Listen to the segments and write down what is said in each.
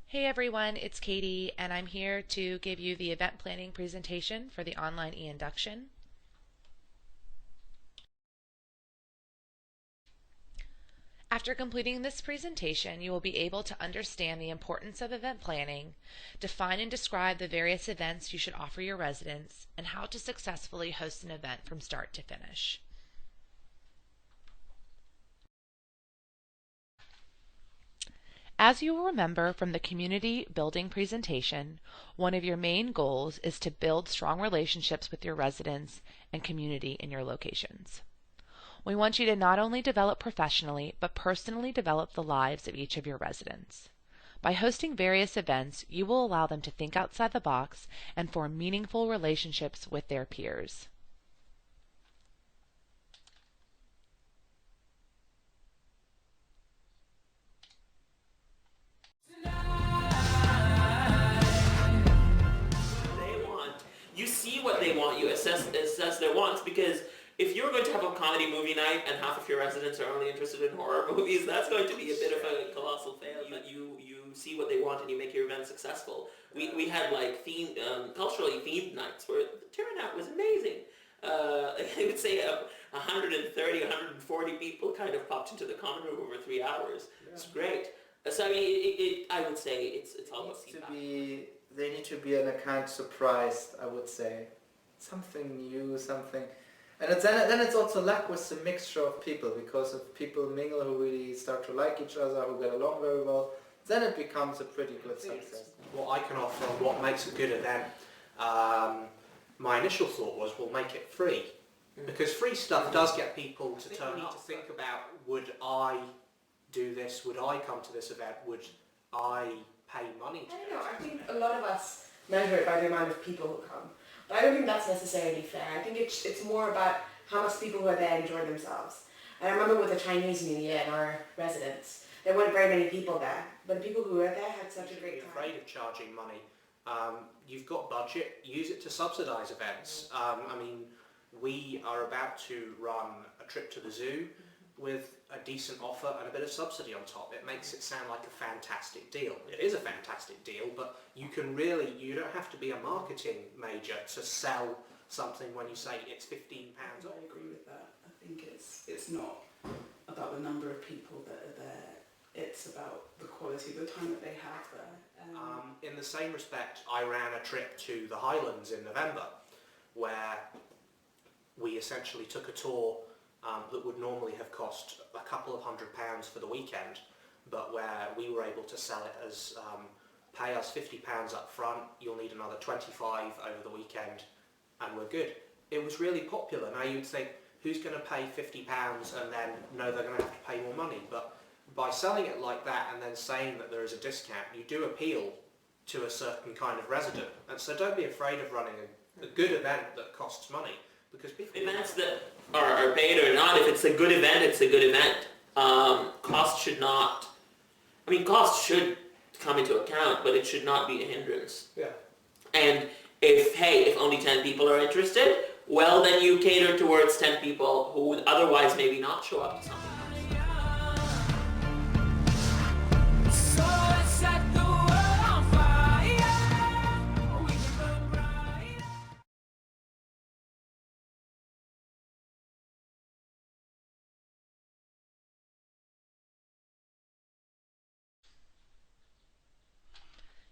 Hey everyone, it's Katie, and I'm here to give you the event planning presentation for the online e-induction. After completing this presentation, you will be able to understand the importance of event planning, define and describe the various events you should offer your residents, and how to successfully host an event from start to finish. As you will remember from the community building presentation, one of your main goals is to build strong relationships with your residents and community in your locations. We want you to not only develop professionally, but personally develop the lives of each of your residents. By hosting various events, you will allow them to think outside the box and form meaningful relationships with their peers. They want. You see what they want. You assess their wants, because if you're going to have a comedy movie night and half of your residents are only interested in horror movies, that's going to be a bit of a colossal fail. You see what they want and you make your event successful. We had like culturally themed nights where the turnout was amazing. I would say 130, 140 people kind of popped into the common room over 3 hours. Yeah. It's great. So I mean, I would say it's all about feedback. They need to be in a kind surprised, I would say. Something new, something. And then it's also luck with the mixture of people, because if people mingle who really start to like each other, who get along very well, then it becomes a pretty good success. What I can offer and what makes a good event, my initial thought was we'll make it free. Because free stuff does get people to turn up, to think about, would I do this, would I come to this event, would I pay money to I don't know, I think a lot of us measure it by the amount of people who come. But I don't think that's necessarily fair. I think it's more about how much people who are there enjoy themselves. And I remember with the Chinese New Year in our residence, there weren't very many people there, but the people who were there had such a great time. Afraid of charging money. You've got budget, use it to subsidise events. I mean, we are about to run a trip to the zoo with a decent offer and a bit of subsidy on top. It makes it sound like a fantastic deal. It is a fantastic deal, but you don't have to be a marketing major to sell something when you say it's £15 off. I agree with that. I think it's not about the number of people that are there. It's about the quality of the time that they have there. In the same respect, I ran a trip to the Highlands in November, where we essentially took a tour that would normally have cost a couple of £100 for the weekend, but where we were able to sell it as pay us £50 up front, you'll need another 25 over the weekend, and we're good. It was really popular. Now you'd think, who's going to pay £50 and then know they're going to have to pay more money? But by selling it like that and then saying that there is a discount, you do appeal to a certain kind of resident. And so don't be afraid of running a good event that costs money, because people... Events that are paid or not, if it's a good event, it's a good event. Cost should not... I mean, cost should come into account, but it should not be a hindrance. Yeah. And if only 10 people are interested, well, then you cater towards 10 people who would otherwise maybe not show up to something.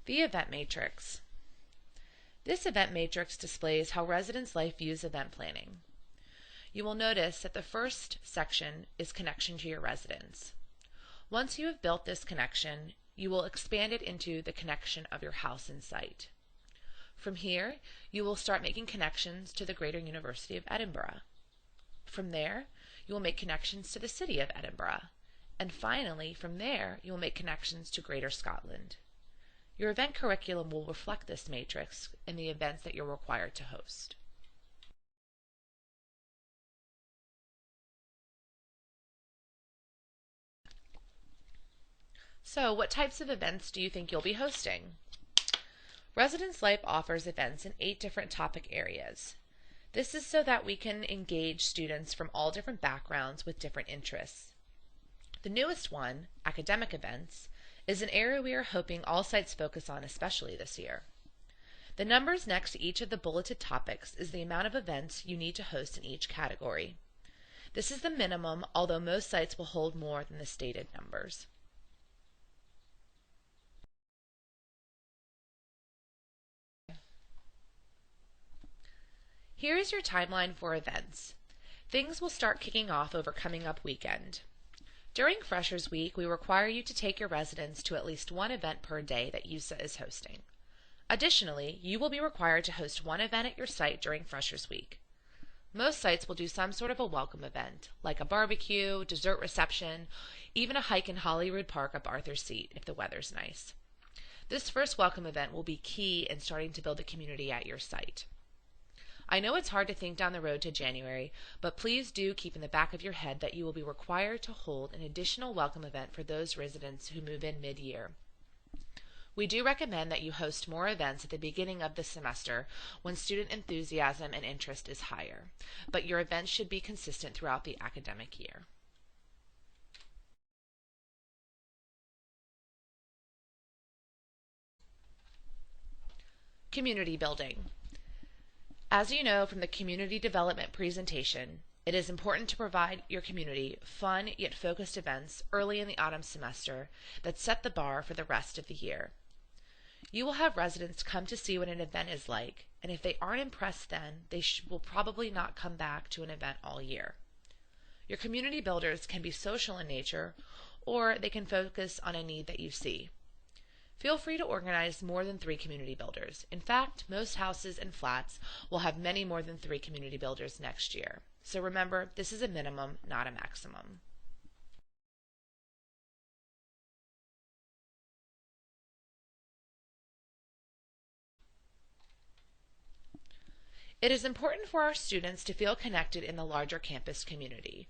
The event matrix. This event matrix displays how Residence Life views event planning. You will notice that the first section is connection to your residents. Once you have built this connection, you will expand it into the connection of your house and site. From here, you will start making connections to the Greater University of Edinburgh. From there, you will make connections to the City of Edinburgh. And finally, from there, you will make connections to Greater Scotland. Your event curriculum will reflect this matrix in the events that you're required to host. So, what types of events do you think you'll be hosting? Residence Life offers events in 8 different topic areas. This is so that we can engage students from all different backgrounds with different interests. The newest one, academic events, is an area we are hoping all sites focus on, especially this year. The numbers next to each of the bulleted topics is the amount of events you need to host in each category. This is the minimum, although most sites will hold more than the stated numbers. Here is your timeline for events. Things will start kicking off over coming up weekend. During Freshers Week, we require you to take your residents to at least one event per day that USA is hosting. Additionally, you will be required to host one event at your site during Freshers Week. Most sites will do some sort of a welcome event, like a barbecue, dessert reception, even a hike in Hollywood Park up Arthur's Seat if the weather's nice. This first welcome event will be key in starting to build a community at your site. I know it's hard to think down the road to January, but please do keep in the back of your head that you will be required to hold an additional welcome event for those residents who move in mid-year. We do recommend that you host more events at the beginning of the semester when student enthusiasm and interest is higher, but your events should be consistent throughout the academic year. Community building. As you know from the community development presentation, it is important to provide your community fun yet focused events early in the autumn semester that set the bar for the rest of the year. You will have residents come to see what an event is like, and if they aren't impressed then, they will probably not come back to an event all year. Your community builders can be social in nature, or they can focus on a need that you see. Feel free to organize more than 3 community builders. In fact, most houses and flats will have many more than 3 community builders next year. So remember, this is a minimum, not a maximum. It is important for our students to feel connected in the larger campus community.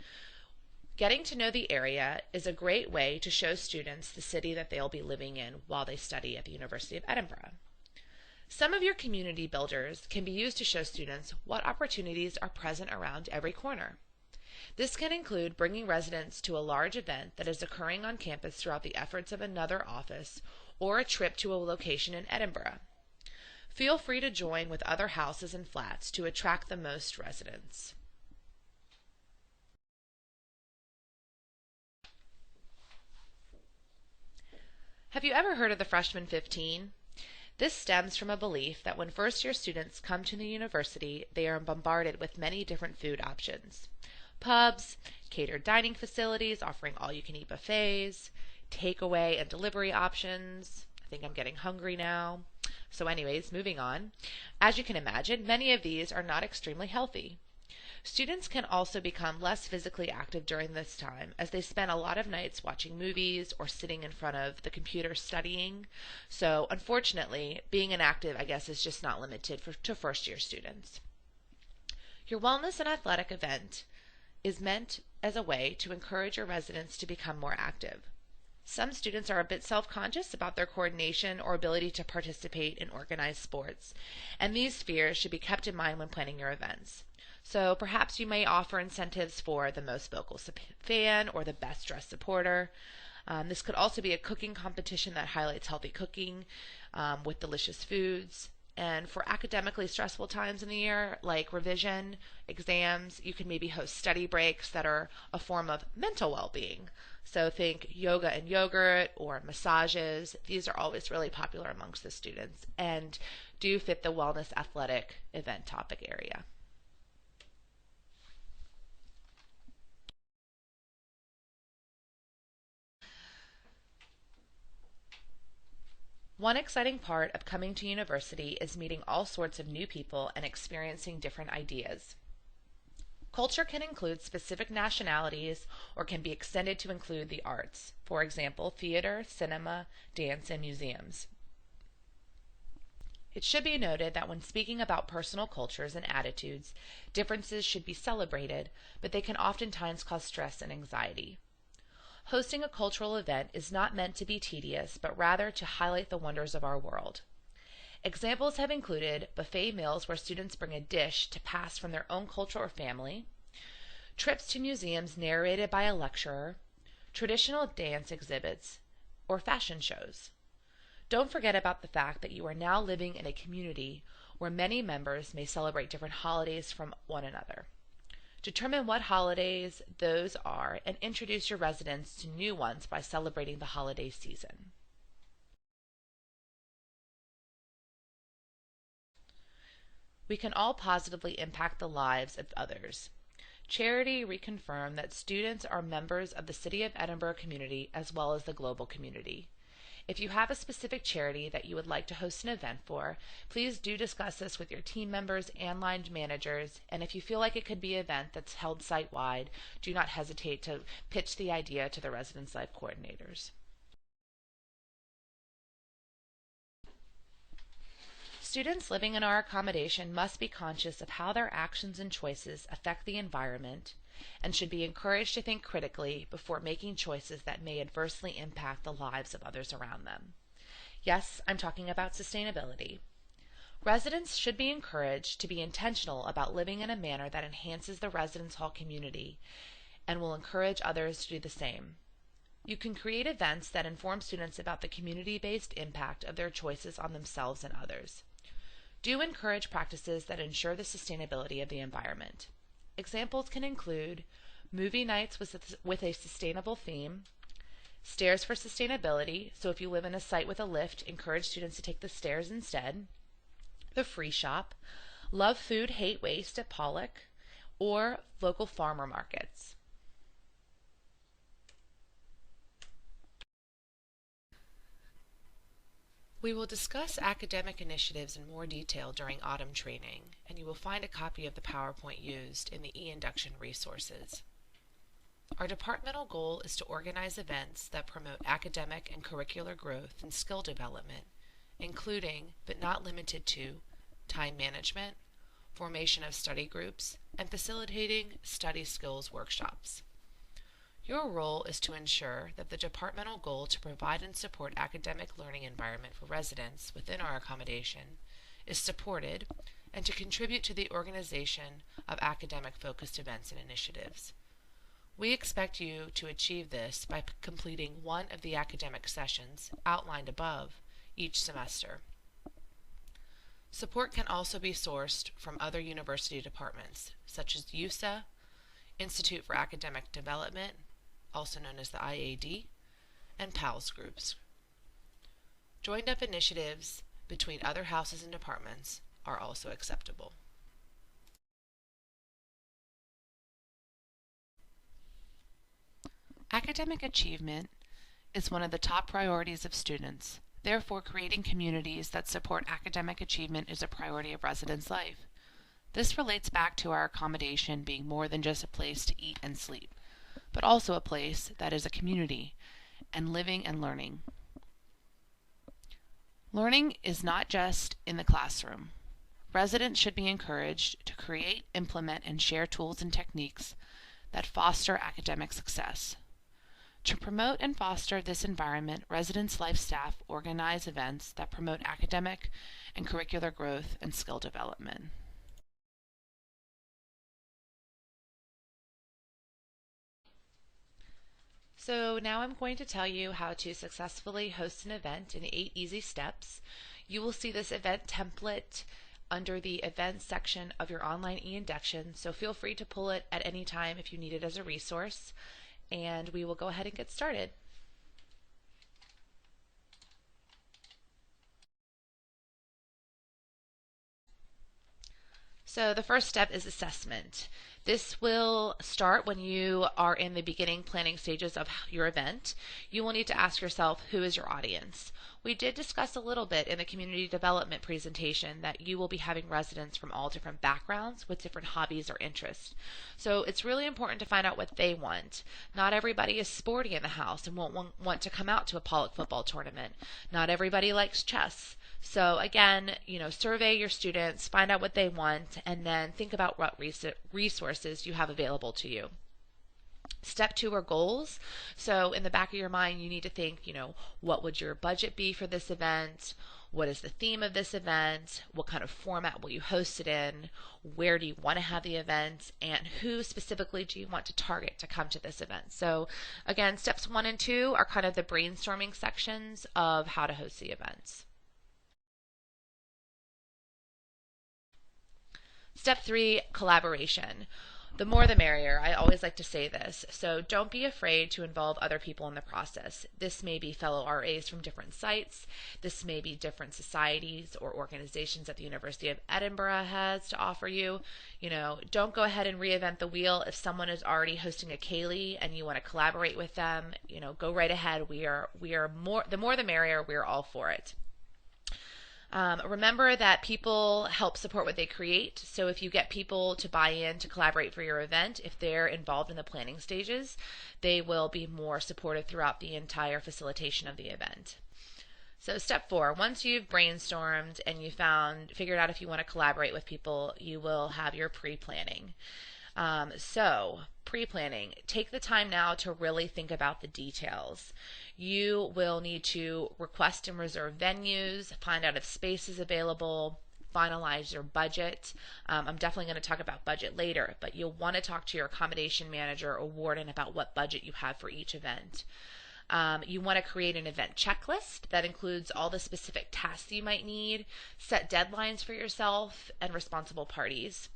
Getting to know the area is a great way to show students the city that they'll be living in while they study at the University of Edinburgh. Some of your community builders can be used to show students what opportunities are present around every corner. This can include bringing residents to a large event that is occurring on campus throughout the efforts of another office or a trip to a location in Edinburgh. Feel free to join with other houses and flats to attract the most residents. Have you ever heard of the Freshman 15? This stems from a belief that when first-year students come to the university, they are bombarded with many different food options. Pubs, catered dining facilities offering all-you-can-eat buffets, takeaway and delivery options. I think I'm getting hungry now. So anyways, moving on. As you can imagine, many of these are not extremely healthy. Students can also become less physically active during this time as they spend a lot of nights watching movies or sitting in front of the computer studying. So unfortunately, being inactive, I guess, is just not limited to first-year students. Your wellness and athletic event is meant as a way to encourage your residents to become more active. Some students are a bit self-conscious about their coordination or ability to participate in organized sports, and these fears should be kept in mind when planning your events. So perhaps you may offer incentives for the most vocal fan or the best dressed supporter. This could also be a cooking competition that highlights healthy cooking with delicious foods. And for academically stressful times in the year, like revision, exams, you can maybe host study breaks that are a form of mental well-being. So think yoga and yogurt or massages. These are always really popular amongst the students and do fit the wellness athletic event topic area. One exciting part of coming to university is meeting all sorts of new people and experiencing different ideas. Culture can include specific nationalities or can be extended to include the arts, for example, theater, cinema, dance, and museums. It should be noted that when speaking about personal cultures and attitudes, differences should be celebrated, but they can oftentimes cause stress and anxiety. Hosting a cultural event is not meant to be tedious, but rather to highlight the wonders of our world. Examples have included buffet meals where students bring a dish to pass from their own culture or family, trips to museums narrated by a lecturer, traditional dance exhibits, or fashion shows. Don't forget about the fact that you are now living in a community where many members may celebrate different holidays from one another. Determine what holidays those are and introduce your residents to new ones by celebrating the holiday season. We can all positively impact the lives of others. Charity reconfirmed that students are members of the City of Edinburgh community as well as the global community. If you have a specific charity that you would like to host an event for, please do discuss this with your team members and line managers, and if you feel like it could be an event that's held site-wide, do not hesitate to pitch the idea to the Residence Life coordinators. Students living in our accommodation must be conscious of how their actions and choices affect the environment and should be encouraged to think critically before making choices that may adversely impact the lives of others around them. Yes, I'm talking about sustainability. Residents should be encouraged to be intentional about living in a manner that enhances the residence hall community and will encourage others to do the same. You can create events that inform students about the community-based impact of their choices on themselves and others. Do encourage practices that ensure the sustainability of the environment. Examples can include movie nights with a sustainable theme, stairs for sustainability, so if you live in a site with a lift, encourage students to take the stairs instead, the free shop, love food, hate waste at Pollock, or local farmer markets. We will discuss academic initiatives in more detail during autumn training, and you will find a copy of the PowerPoint used in the e-induction resources. Our departmental goal is to organize events that promote academic and curricular growth and skill development, including, but not limited to, time management, formation of study groups, and facilitating study skills workshops. Your role is to ensure that the departmental goal to provide and support academic learning environment for residents within our accommodation is supported and to contribute to the organization of academic-focused events and initiatives. We expect you to achieve this by completing one of the academic sessions outlined above each semester. Support can also be sourced from other university departments, such as USA, Institute for Academic Development, also known as the IAD, and PALS groups. Joined-up initiatives between other houses and departments are also acceptable. Academic achievement is one of the top priorities of students. Therefore, creating communities that support academic achievement is a priority of residence life. This relates back to our accommodation being more than just a place to eat and sleep, but also a place that is a community and living and learning. Learning is not just in the classroom. Residents should be encouraged to create, implement, and share tools and techniques that foster academic success. To promote and foster this environment, Residence Life staff organize events that promote academic and curricular growth and skill development. So now I'm going to tell you how to successfully host an event in 8 easy steps. You will see this event template under the events section of your online e-induction, so feel free to pull it at any time if you need it as a resource, and we will go ahead and get started. So the first step is assessment. This will start when you are in the beginning planning stages of your event. You will need to ask yourself, who is your audience? We did discuss a little bit in the community development presentation that you will be having residents from all different backgrounds with different hobbies or interests. So it's really important to find out what they want. Not everybody is sporty in the house and won't want to come out to a Pollock football tournament. Not everybody likes chess. So again, survey your students, find out what they want, and then think about what resources you have available to you. Step 2 are goals. So in the back of your mind, you need to think, what would your budget be for this event? What is the theme of this event? What kind of format will you host it in? Where do you want to have the event? And who specifically do you want to target to come to this event? So again, steps 1 and 2 are kind of the brainstorming sections of how to host the events. Step 3, collaboration. The more the merrier. I always like to say this. So don't be afraid to involve other people in the process. This may be fellow RAs from different sites. This may be different societies or organizations that the University of Edinburgh has to offer you. Don't go ahead and reinvent the wheel. If someone is already hosting a Kaylee and you want to collaborate with them, go right ahead. We are the more the merrier. We're all for it. Remember that people help support what they create. So if you get people to buy in to collaborate for your event, if they're involved in the planning stages, they will be more supportive throughout the entire facilitation of the event. So step 4, once you've brainstormed and you figured out if you want to collaborate with people, you will have your pre-planning. So pre-planning, take the time now to really think about the details. You will need to request and reserve venues, find out if space is available, finalize your budget. I'm definitely going to talk about budget later, but you'll want to talk to your accommodation manager or warden about what budget you have for each event. You want to create an event checklist that includes all the specific tasks you might need, set deadlines for yourself and responsible parties.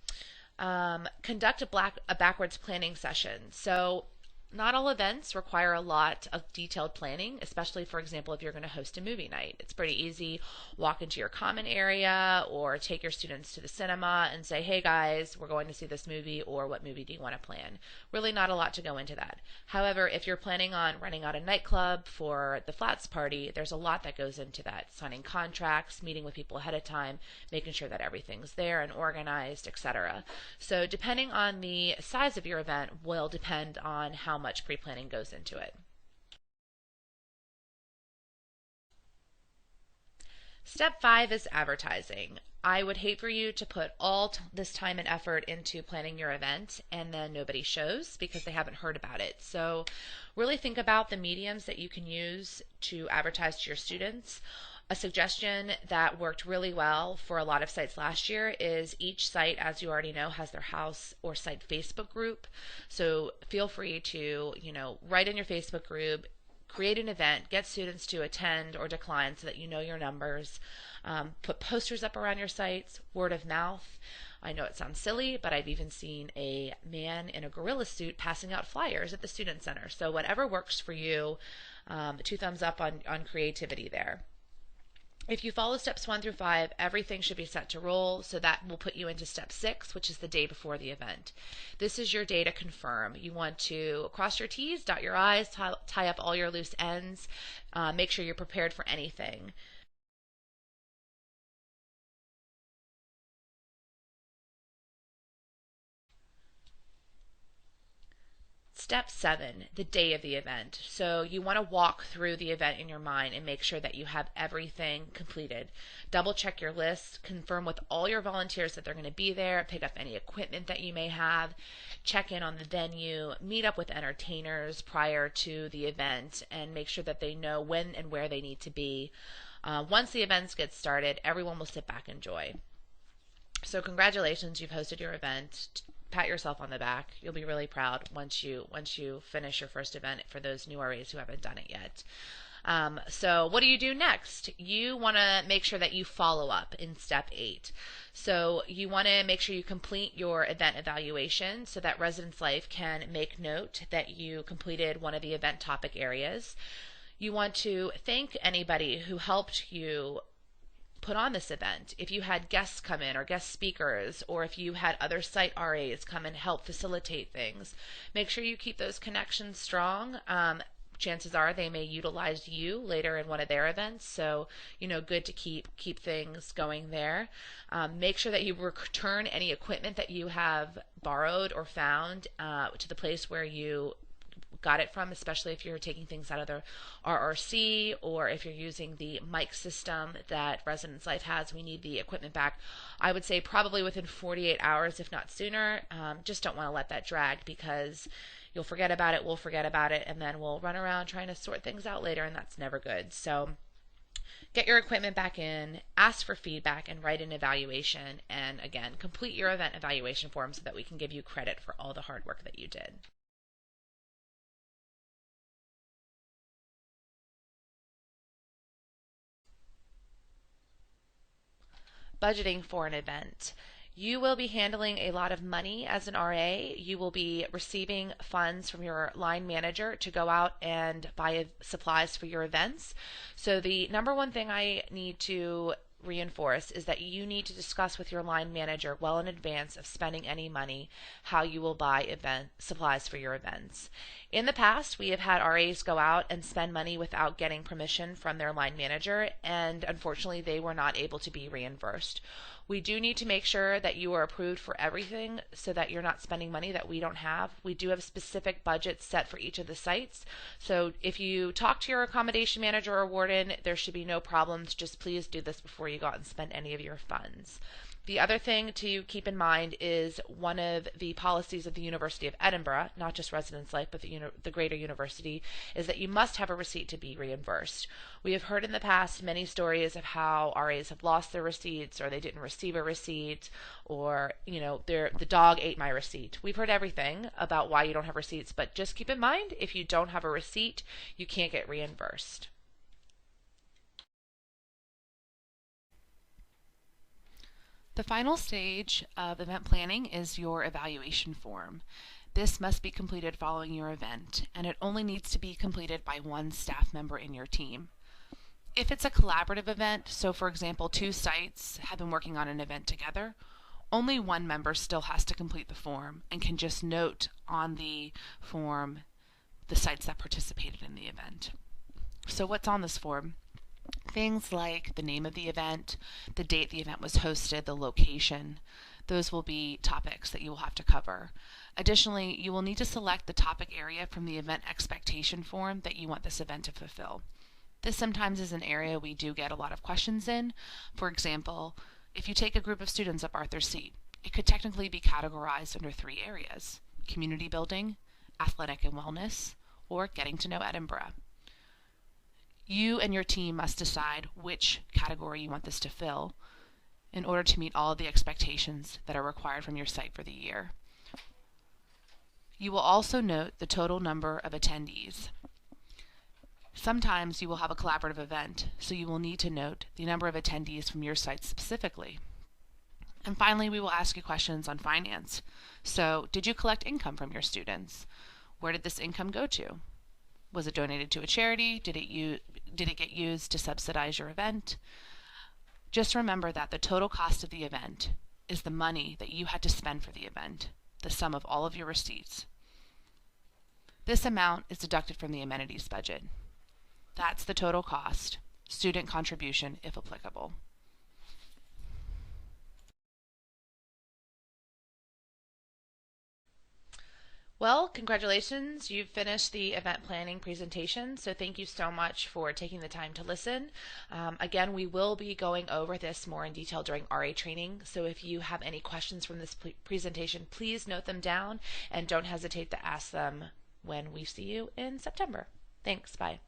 Conduct a backwards planning session. So not all events require a lot of detailed planning, especially, for example, if you're going to host a movie night. It's pretty easy. Walk into your common area or take your students to the cinema and say, hey guys, we're going to see this movie, or what movie do you want to plan? Really not a lot to go into that. However, if you're planning on renting out a nightclub for the flats party, there's a lot that goes into that. Signing contracts, meeting with people ahead of time, making sure that everything's there and organized, etc. So depending on the size of your event will depend on how much pre-planning goes into it. Step 5 is advertising. I would hate for you to put all this time and effort into planning your event and then nobody shows because they haven't heard about it. So really think about the mediums that you can use to advertise to your students. A suggestion that worked really well for a lot of sites last year is each site, as you already know, has their house or site Facebook group. So feel free to, write in your Facebook group, create an event, get students to attend or decline so that you know your numbers. Put posters up around your sites, word of mouth. I know it sounds silly, but I've even seen a man in a gorilla suit passing out flyers at the student center. So whatever works for you, 2 thumbs up on creativity there. If you follow steps 1 through 5, everything should be set to roll, so that will put you into step 6, which is the day before the event. This is your day to confirm. You want to cross your T's, dot your I's, tie up all your loose ends, make sure you're prepared for anything. Step 7, the day of the event. So you want to walk through the event in your mind and make sure that you have everything completed. Double check your list, confirm with all your volunteers that they're going to be there, pick up any equipment that you may have, check in on the venue, meet up with entertainers prior to the event, and make sure that they know when and where they need to be. Once the events get started, everyone will sit back and enjoy. So congratulations, you've hosted your event. Pat yourself on the back. You'll be really proud once you finish your first event for those new RAs who haven't done it yet. So what do you do next? You want to make sure that you follow up in step 8. So you want to make sure you complete your event evaluation so that Residence Life can make note that you completed one of the event topic areas. You want to thank anybody who helped you put on this event. If you had guests come in or guest speakers, or if you had other site RAs come and help facilitate things, make sure you keep those connections strong. Chances are they may utilize you later in one of their events, so good to keep things going there. Make sure that you return any equipment that you have borrowed or found to the place where you got it from, especially if you're taking things out of the RRC or if you're using the mic system that Residence Life has. We need the equipment back, I would say probably within 48 hours, if not sooner. Just don't want to let that drag because You'll forget about it, we'll forget about it, and then we'll run around trying to sort things out later, and that's never good. So get your equipment back in, ask for feedback, and write an evaluation. And again, complete your event evaluation form so that we can give you credit for all the hard work that you did. Budgeting for an event. You will be handling a lot of money as an RA. You will be receiving funds from your line manager to go out and buy supplies for your events. So the number one thing I need to reinforce is that you need to discuss with your line manager well in advance of spending any money how you will buy event supplies for your events. In the past, we have had RAs go out and spend money without getting permission from their line manager, and unfortunately they were not able to be reimbursed. We do need to make sure that you are approved for everything so that you're not spending money that we don't have. We do have specific budgets set for each of the sites. So if you talk to your accommodation manager or warden, there should be no problems. Just please do this before you go out and spend any of your funds. The other thing to keep in mind is one of the policies of the University of Edinburgh, not just Residence Life, but the greater university, is that you must have a receipt to be reimbursed. We have heard in the past many stories of how RAs have lost their receipts, or they didn't receive a receipt, or the dog ate my receipt. We've heard everything about why you don't have receipts, but just keep in mind, if you don't have a receipt, you can't get reimbursed. The final stage of event planning is your evaluation form. This must be completed following your event, and it only needs to be completed by one staff member in your team. If it's a collaborative event, so for example 2 sites have been working on an event together, only one member still has to complete the form and can just note on the form the sites that participated in the event. So what's on this form? Things like the name of the event, the date the event was hosted, the location. Those will be topics that you will have to cover. Additionally, you will need to select the topic area from the event expectation form that you want this event to fulfill. This sometimes is an area we do get a lot of questions in. For example, if you take a group of students up Arthur's Seat, it could technically be categorized under 3 areas: community building, athletic and wellness, or getting to know Edinburgh. You and your team must decide which category you want this to fill in order to meet all of the expectations that are required from your site for the year. You will also note the total number of attendees. Sometimes you will have a collaborative event, so you will need to note the number of attendees from your site specifically. And finally, we will ask you questions on finance. So, did you collect income from your students? Where did this income go to? Was it donated to a charity? Did it get used to subsidize your event? Just remember that the total cost of the event is the money that you had to spend for the event, the sum of all of your receipts. This amount is deducted from the amenities budget. That's the total cost, student contribution if applicable. Well, congratulations, you've finished the event planning presentation, so thank you so much for taking the time to listen. Again, we will be going over this more in detail during RA training, so if you have any questions from this presentation, please note them down and don't hesitate to ask them when we see you in September. Thanks, bye.